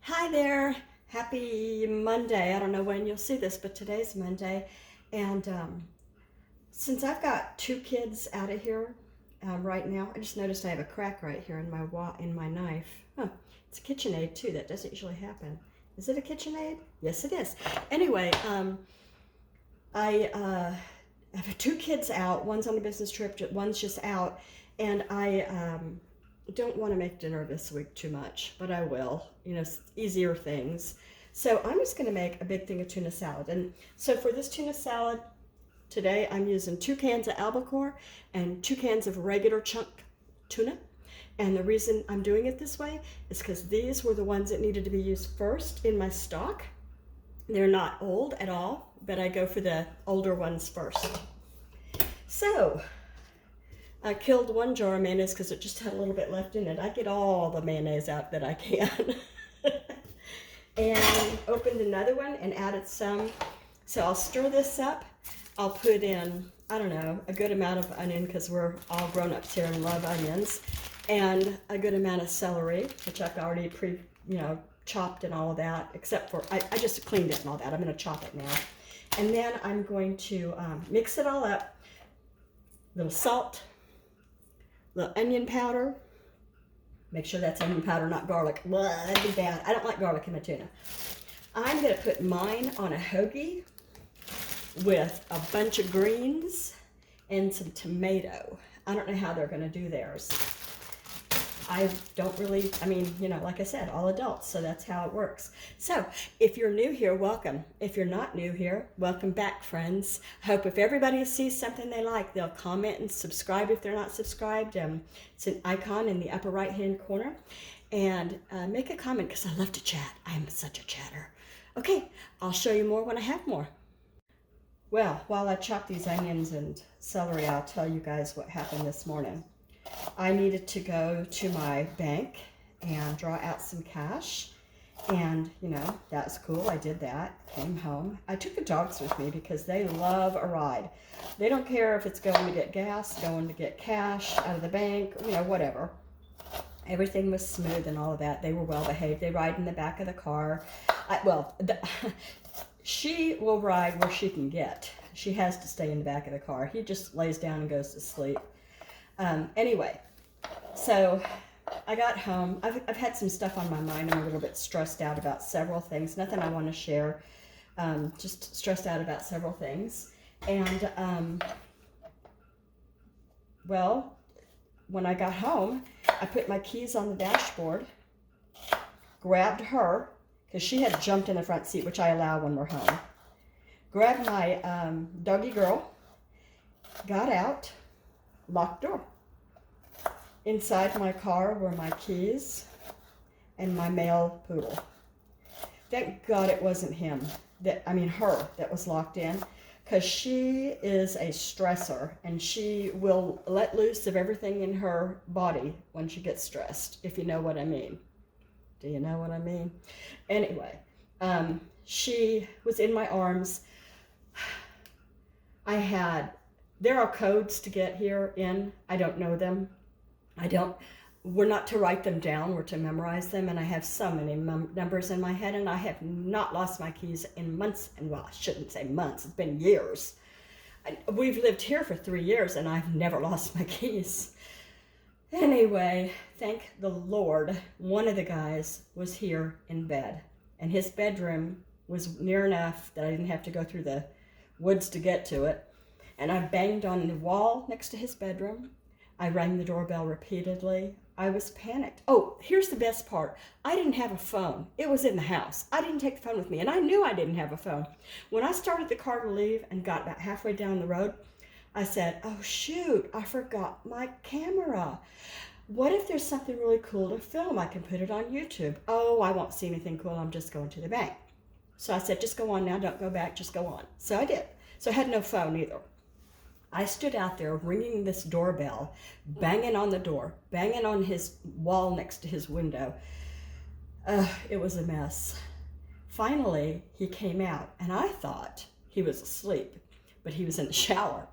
Hi there. Happy Monday. I don't know when you'll see this, but today's Monday. And since I've got two kids out of here right now, I just noticed I have a crack right here in my knife. Huh. It's a KitchenAid too. That doesn't usually happen. Is it a KitchenAid? Yes, it is. Anyway, I have two kids out. One's on a business trip. One's just out, and I don't want to make dinner this week too much, but I will. Easier things. So I'm just going to make a big thing of tuna salad. And so for this tuna salad today, I'm using 2 cans of albacore and 2 cans of regular chunk tuna. And the reason I'm doing it this way is because these were the ones that needed to be used first in my stock. They're not old at all, but I go for the older ones first. So I killed one jar of mayonnaise because it just had a little bit left in it. I get all the mayonnaise out that I can. And opened another one and added some. So I'll stir this up. I'll put in, I don't know, a good amount of onion because we're all grown-ups here and love onions. And a good amount of celery, which I've already chopped and all of that, except for, I just cleaned it and all that. I'm going to chop it now. And then I'm going to mix it all up. A little salt, little onion powder. Make sure that's onion powder, not garlic. Blah, that'd be bad. I don't like garlic in my tuna. I'm going to put mine on a hoagie with a bunch of greens and some tomato. I don't know how they're going to do theirs. I don't really, like I said, all adults, so that's how it works. So, if you're new here, welcome. If you're not new here, welcome back, friends. I hope if everybody sees something they like, they'll comment and subscribe if they're not subscribed. It's an icon in the upper right-hand corner. And make a comment because I love to chat. I'm such a chatter. Okay, I'll show you more when I have more. Well, while I chop these onions and celery, I'll tell you guys what happened this morning. I needed to go to my bank and draw out some cash. And, that's cool. I did that. Came home. I took the dogs with me because they love a ride. They don't care if it's going to get gas, going to get cash out of the bank, whatever. Everything was smooth and all of that. They were well behaved. They ride in the back of the car. She will ride where she can get. She has to stay in the back of the car. He just lays down and goes to sleep. Anyway, so I got home. I've had some stuff on my mind. I'm a little bit stressed out about several things. Nothing I want to share. Just stressed out about several things. And, well, when I got home, I put my keys on the dashboard, grabbed her, because she had jumped in the front seat, which I allow when we're home. Grabbed my doggy girl, got out, locked door. Inside my car were my keys and my male poodle. Thank God it wasn't her that was locked in, because she is a stressor and she will let loose of everything in her body when she gets stressed, if you know what I mean. Do you know what I mean? Anyway, she was in my arms. There are codes to get here in. I don't know them. We're not to write them down, we're to memorize them, and I have so many numbers in my head, and I have not lost my keys in months, and well, I shouldn't say months, it's been years. We've lived here for 3 years, and I've never lost my keys. Anyway, thank the Lord, one of the guys was here in bed, and his bedroom was near enough that I didn't have to go through the woods to get to it. And I banged on the wall next to his bedroom. I rang the doorbell repeatedly. I was panicked. Oh, here's the best part. I didn't have a phone. It was in the house. I didn't take the phone with me, and I knew I didn't have a phone. When I started the car to leave and got about halfway down the road, I said, oh shoot, I forgot my camera. What if there's something really cool to film? I can put it on YouTube. Oh, I won't see anything cool. I'm just going to the bank. So I said, just go on now. Don't go back. Just go on. So I did. So I had no phone either. I stood out there ringing this doorbell, banging on the door, banging on his wall next to his window. It was a mess. Finally, he came out, and I thought he was asleep, but he was in the shower.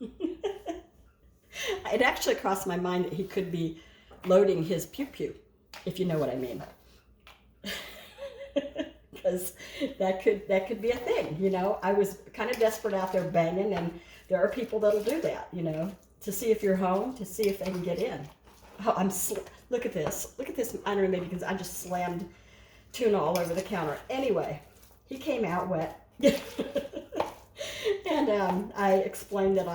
It actually crossed my mind that he could be loading his pew-pew, if you know what I mean. because that could be a thing, you know. I was kind of desperate out there banging, and there are people that'll do that, you know, to see if you're home, to see if they can get in. Oh, look at this. Look at this. I don't know, maybe because I just slammed tuna all over the counter. Anyway, he came out wet. And I explained that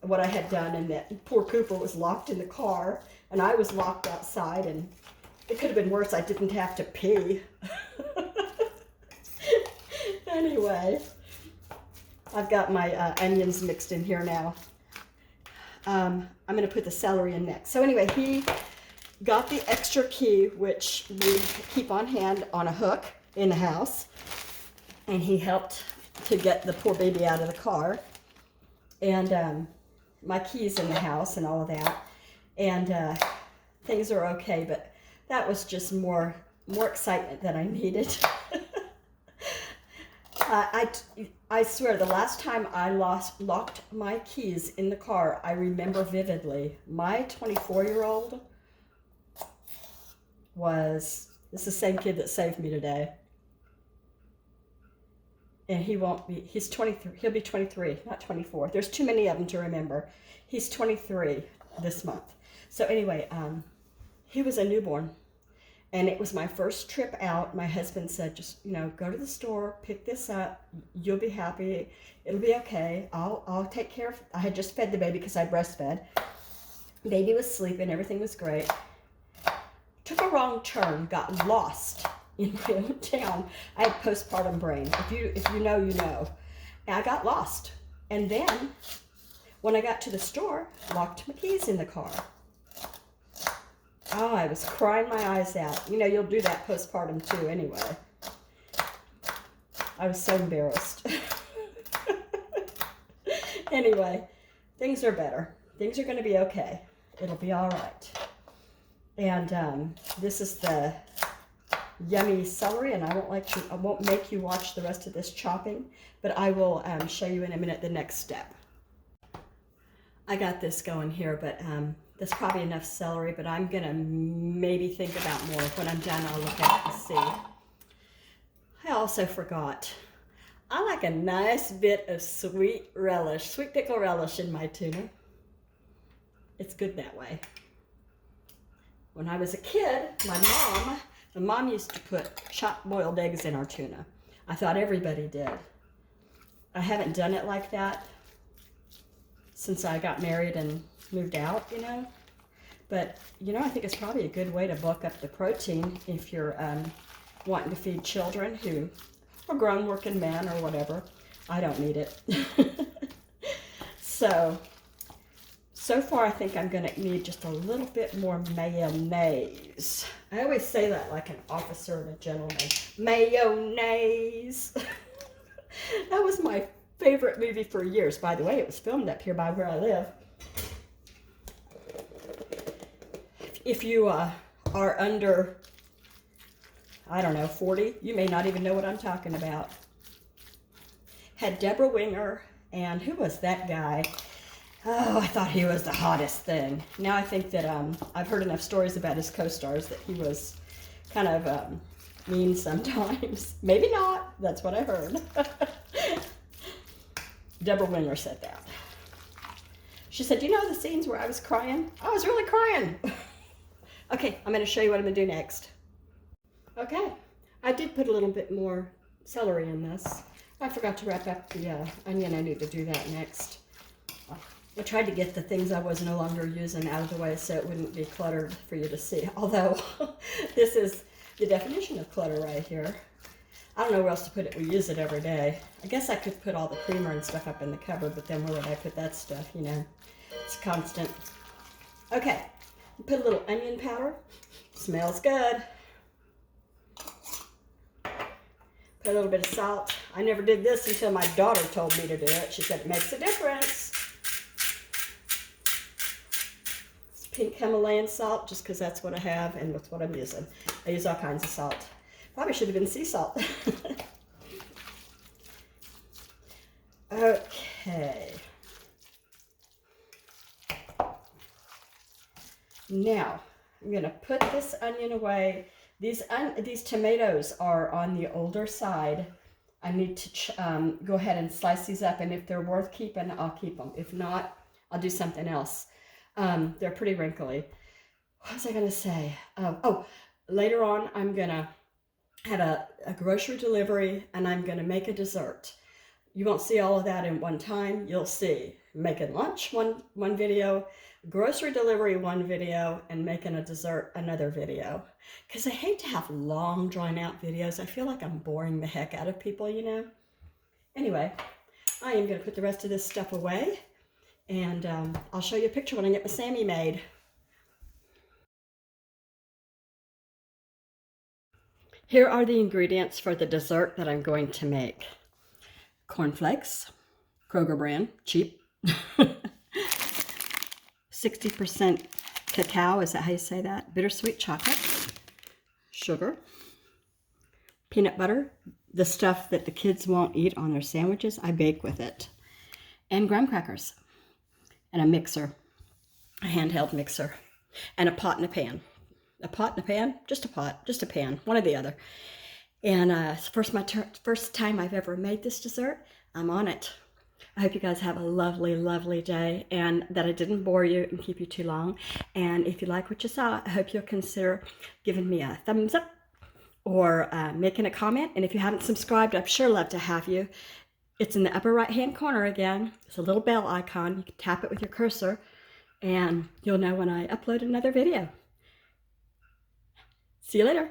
what I had done, and that poor Cooper was locked in the car, and I was locked outside, and it could have been worse. I didn't have to pee. Anyway, I've got my onions mixed in here now. I'm going to put the celery in next. So anyway, he got the extra key, which we keep on hand on a hook in the house, and he helped to get the poor baby out of the car, and my keys in the house and all of that, and things are okay, but that was just more excitement than I needed. I swear, the last time I locked my keys in the car, I remember vividly. My 24-year-old this is the same kid that saved me today. And he's 23, he'll be 23, not 24. There's too many of them to remember. He's 23 this month. So anyway, he was a newborn. And it was my first trip out. My husband said, just, you know, go to the store, pick this up. You'll be happy. It'll be okay. I'll take care of. I had just fed the baby because I breastfed. Baby was sleeping. Everything was great. Took a wrong turn. Got lost in my own town. I had postpartum brain. If you know, you know. And I got lost. And then, when I got to the store, locked my keys in the car. Oh, I was crying my eyes out. You know, you'll do that postpartum too anyway. I was so embarrassed. Anyway, things are better. Things are going to be okay. It'll be all right. And this is the yummy celery, and I won't make you watch the rest of this chopping, but I will show you in a minute the next step. I got this going here, but that's probably enough celery, but I'm going to maybe think about more. When I'm done, I'll look at it and see. I also forgot. I like a nice bit of sweet pickle relish in my tuna. It's good that way. When I was a kid, my mom used to put chopped boiled eggs in our tuna. I thought everybody did. I haven't done it like that since I got married and moved out, you know. But, you know, I think it's probably a good way to bulk up the protein if you're wanting to feed children or grown working men or whatever. I don't need it. So far I think I'm going to need just a little bit more mayonnaise. I always say that like an officer and a gentleman. Mayonnaise. That was my favorite movie for years. By the way, it was filmed up here by where I live. If you are under, I don't know, 40, you may not even know what I'm talking about. Had Deborah Winger, and who was that guy? Oh, I thought he was the hottest thing. Now I think that I've heard enough stories about his co-stars that he was kind of mean sometimes. Maybe not. That's what I heard. Deborah Winger said that. She said, you know the scenes where I was crying? I was really crying. Okay, I'm going to show you what I'm going to do next. Okay, I did put a little bit more celery in this. I forgot to wrap up the onion. I need to do that next. I tried to get the things I was no longer using out of the way so it wouldn't be cluttered for you to see. Although, this is the definition of clutter right here. I don't know where else to put it. We use it every day. I guess I could put all the creamer and stuff up in the cupboard, but then where would I put that stuff, you know? It's constant. Okay, put a little onion powder. Smells good. Put a little bit of salt. I never did this until my daughter told me to do it. She said it makes a difference. It's pink Himalayan salt, just because that's what I have and that's what I'm using. I use all kinds of salt. Probably should have been sea salt. Okay. Now, I'm going to put this onion away. These tomatoes are on the older side. I need to go ahead and slice these up, and if they're worth keeping, I'll keep them. If not, I'll do something else. They're pretty wrinkly. What was I going to say? Oh, later on, I'm going to have a grocery delivery, and I'm going to make a dessert. You won't see all of that in one time. You'll see making lunch one video, grocery delivery one video, and making a dessert another video. Because I hate to have long drawn out videos. I feel like I'm boring the heck out of people, you know. Anyway, I am going to put the rest of this stuff away, and I'll show you a picture when I get my Sammy made. Here are the ingredients for the dessert that I'm going to make. Cornflakes, Kroger brand, cheap. 60% cacao, is that how you say that? Bittersweet chocolate, sugar, peanut butter, the stuff that the kids won't eat on their sandwiches, I bake with it, and graham crackers, and a mixer, a handheld mixer, and a pot and a pan. A pot and a pan? Just a pot, just a pan, one or the other. And it's first time I've ever made this dessert. I'm on it. I hope you guys have a lovely, lovely day, and that I didn't bore you and keep you too long. And if you like what you saw, I hope you'll consider giving me a thumbs up or making a comment. And if you haven't subscribed, I'd sure love to have you. It's in the upper right-hand corner again. It's a little bell icon. You can tap it with your cursor, and you'll know when I upload another video. See you later.